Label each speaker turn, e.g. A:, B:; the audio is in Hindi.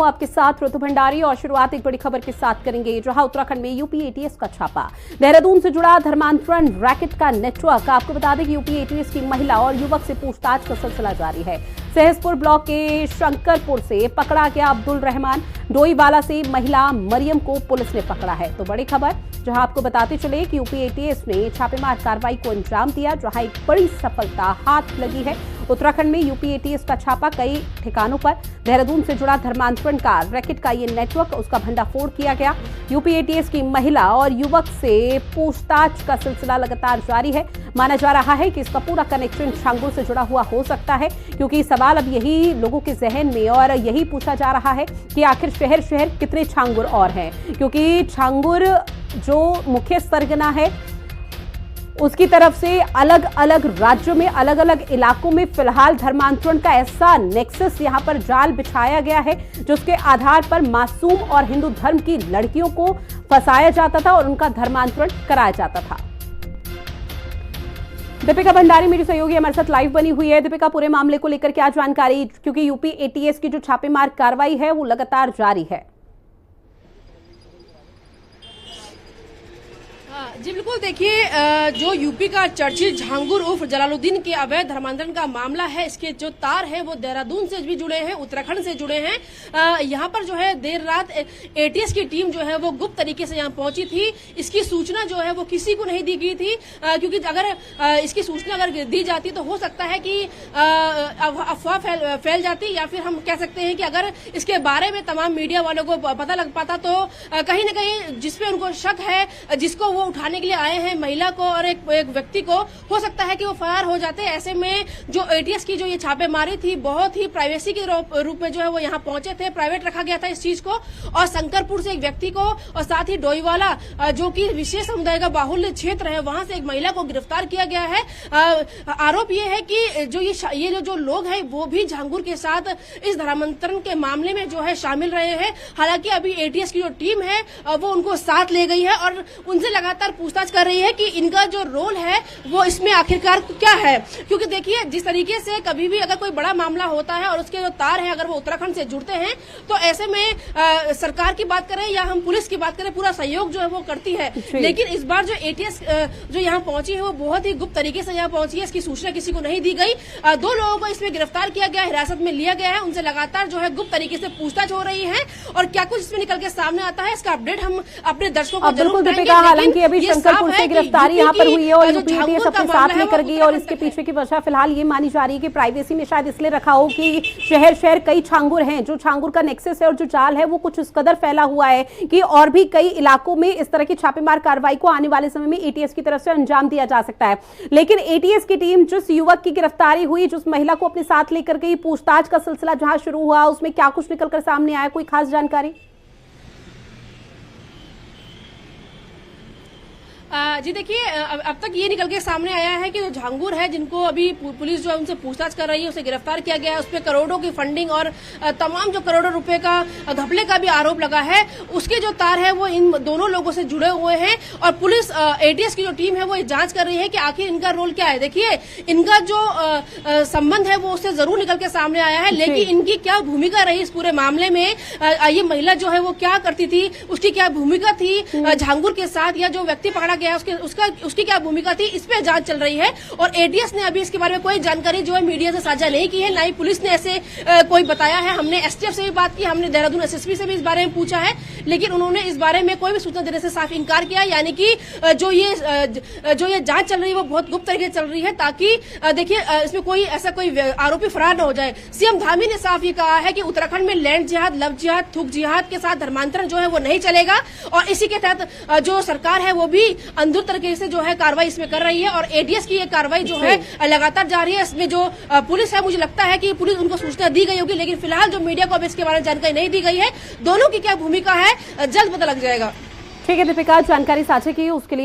A: हूं आपके साथ ऋतु भंडारी और शुरुआत एक बड़ी खबर के साथ करेंगे, जहां उत्तराखंड में यूपी एटीएस का छापा। देहरादून से जुड़ा धर्मांतरण रैकेट का नेटवर्क। आपको बता दें कि यूपी एटीएस की महिला और युवक से पूछताछ का सिलसिला जारी है। सहसपुर ब्लॉक के शंकरपुर से पकड़ा गया अब्दुल रहमान। डोईवाला से महिला मरियम को पुलिस ने पकड़ा है। तो बड़ी खबर, जहां आपको बताते चले कि यूपी एटीएस ने छापेमार कार्रवाई को अंजाम दिया, जहां एक बड़ी सफलता हाथ लगी है। उत्तराखंड में यूपी एटीएस का छापा कई ठिकानों पर। देहरादून से जुड़ा धर्मांतरण का रैकेट का ये नेटवर्क, उसका भंडाफोड़ किया गया। यूपी एटीएस की महिला और युवक से पूछताछ का सिलसिला लगातार जारी है। माना जा रहा है कि इसका पूरा कनेक्शन छांगुर से जुड़ा हुआ हो सकता है, क्योंकि सवाल अब यही लोगों के जहन में और यही पूछा जा रहा है कि आखिर शहर शहर कितने छांगुर और हैं, क्योंकि छांगुर जो मुख्य सरगना है उसकी तरफ से अलग अलग राज्यों में, अलग अलग इलाकों में फिलहाल धर्मांतरण का ऐसा नेक्सस यहां पर जाल बिछाया गया है, जिसके आधार पर मासूम और हिंदू धर्म की लड़कियों को फंसाया जाता था और उनका धर्मांतरण कराया जाता था। दीपिका भंडारी मेरी सहयोगी हमारे साथ लाइव बनी हुई है। दीपिका, पूरे मामले को लेकर क्या जानकारी, क्योंकि यूपी एटीएस की जो छापेमार कार्रवाई है वो लगातार जारी है।
B: जी बिल्कुल, देखिए जो यूपी का चर्चित झांगुर उर्फ जलालुद्दीन के अवैध धर्मांतरण का मामला है, इसके जो तार है वो देहरादून से भी जुड़े हैं, उत्तराखंड से जुड़े हैं। यहाँ पर जो है देर रात एटीएस की टीम जो है वो गुप्त तरीके से यहाँ पहुंची थी। इसकी सूचना जो है वो किसी को नहीं दी गई थी, क्योंकि अगर इसकी सूचना अगर दी जाती तो हो सकता है कि अफवाह फैल जाती, या फिर हम कह सकते हैं कि अगर इसके बारे में तमाम मीडिया वालों को पता लग पाता तो कहीं न कहीं जिसपे उनको शक है, जिसको वो उठाने के लिए आए हैं, महिला को और एक व्यक्ति को, हो सकता है कि वो फरार हो जाते। ऐसे में जो एटीएस की जो ये छापेमारी थी बहुत ही प्राइवेसी के रूप में जो है वो यहाँ पहुंचे थे, प्राइवेट रखा गया था इस चीज को। और शंकरपुर से एक व्यक्ति को और साथ ही डोईवाला जो कि विशेष समुदाय का बाहुल्य क्षेत्र है, वहां से एक महिला को गिरफ्तार किया गया है। आरोप ये है कि जो लोग हैं वो भी झांगुर के साथ इस धर्मांतरण के मामले में जो है शामिल रहे हैं। हालांकि अभी एटीएस की जो टीम है वो उनको साथ ले गई है और उनसे लगातार पूछताछ कर रही है कि इनका जो रोल है वो इसमें आखिरकार क्या है। क्योंकि देखिए, जिस तरीके से कभी भी अगर कोई बड़ा मामला होता है और उसके जो तार हैं अगर वो उत्तराखंड से जुड़ते हैं, तो ऐसे में सरकार की बात करें या हम पुलिस की बात करें, पूरा सहयोग जो है वो करती है। लेकिन इस बार जो एटीएस जो यहाँ पहुंची है वो बहुत ही गुप्त तरीके से यहाँ पहुंची है, इसकी सूचना किसी को नहीं दी गई। 2 लोगों को इसमें गिरफ्तार किया गया, हिरासत में लिया गया है, उनसे लगातार जो है गुप्त तरीके से पूछताछ हो रही है और क्या कुछ इसमें निकल के सामने आता है इसका अपडेट हम अपने दर्शकों को जरूर देंगे।
A: हालांकि अभी शंकरपुर से गिरफ्तारी यहाँ पर हुई है और यूपी एटीएस अपने साथ लेकर गई, और इसके पीछे की वजह फिलहाल ये मानी जा रही है कि प्राइवेसी में शायद इसलिए रखा हो कि शहर शहर कई छांगुर हैं, जो छांगुर का नेक्सस है और जो जाल है वो कुछ इस कदर फैला हुआ है कि और भी कई इलाकों में इस तरह की छापेमार कार्रवाई को आने वाले समय में एटीएस की तरफ से अंजाम दिया जा सकता है। लेकिन एटीएस की टीम जिस युवक की गिरफ्तारी हुई, जिस महिला को अपने साथ लेकर गई, पूछताछ का सिलसिला जहां शुरू हुआ, उसमें क्या कुछ निकलकर सामने आया, कोई खास जानकारी?
B: जी देखिए, अब तक ये निकल के सामने आया है कि जो झांगुर है, जिनको अभी पुलिस जो है उनसे पूछताछ कर रही है, उसे गिरफ्तार किया गया है। उसपे करोड़ों की फंडिंग और तमाम जो करोड़ों रुपए का घपले का भी आरोप लगा है। उसके जो तार है वो इन दोनों लोगों से जुड़े हुए हैं और पुलिस एटीएस की जो टीम है वो जांच कर रही है कि आखिर इनका रोल क्या है। देखिए, इनका जो संबंध है वो उससे जरूर निकल के सामने आया है, लेकिन इनकी क्या भूमिका रही इस पूरे मामले में, ये महिला जो है वो क्या करती थी, उसकी क्या भूमिका थी झांगुर के साथ, या जो व्यक्ति पकड़ा गया उसकी क्या भूमिका थी, इस पे जांच चल रही है। और एटीएस ने अभी इसके बारे में कोई जानकारी जो है मीडिया से साझा नहीं की है, ना ही पुलिस ने ऐसे कोई बताया है। हमने एसटीएफ से भी बात की, हमने देहरादून एसएसपी से भी इस बारे में पूछा है, लेकिन उन्होंने इस बारे में कोई भी सूचना देने से साफ इनकार किया। यानी कि जो ये जांच चल रही है वो बहुत गुप्त तरीके से चल रही है, ताकि देखिए इसमें कोई ऐसा कोई आरोपी फरार न हो जाए। सीएम धामी ने साफ ये कहा है कि उत्तराखंड में लैंड जिहाद, लव जिहाद, थूक जिहाद के साथ धर्मांतरण जो है वो नहीं चलेगा, और इसी के तहत जो सरकार है वो भी अंदर तरीके से जो है कार्रवाई इसमें कर रही है। और एटीएस की ये कार्रवाई जो है लगातार जारी है। इसमें जो पुलिस है, मुझे लगता है कि पुलिस उनको सूचना दी गई होगी, लेकिन फिलहाल जो मीडिया को अब इसके बारे में जानकारी नहीं दी गई है। दोनों की क्या भूमिका है जल्द पता लग जाएगा।
A: ठीक है दीपिका, जानकारी साझा की उसके लिए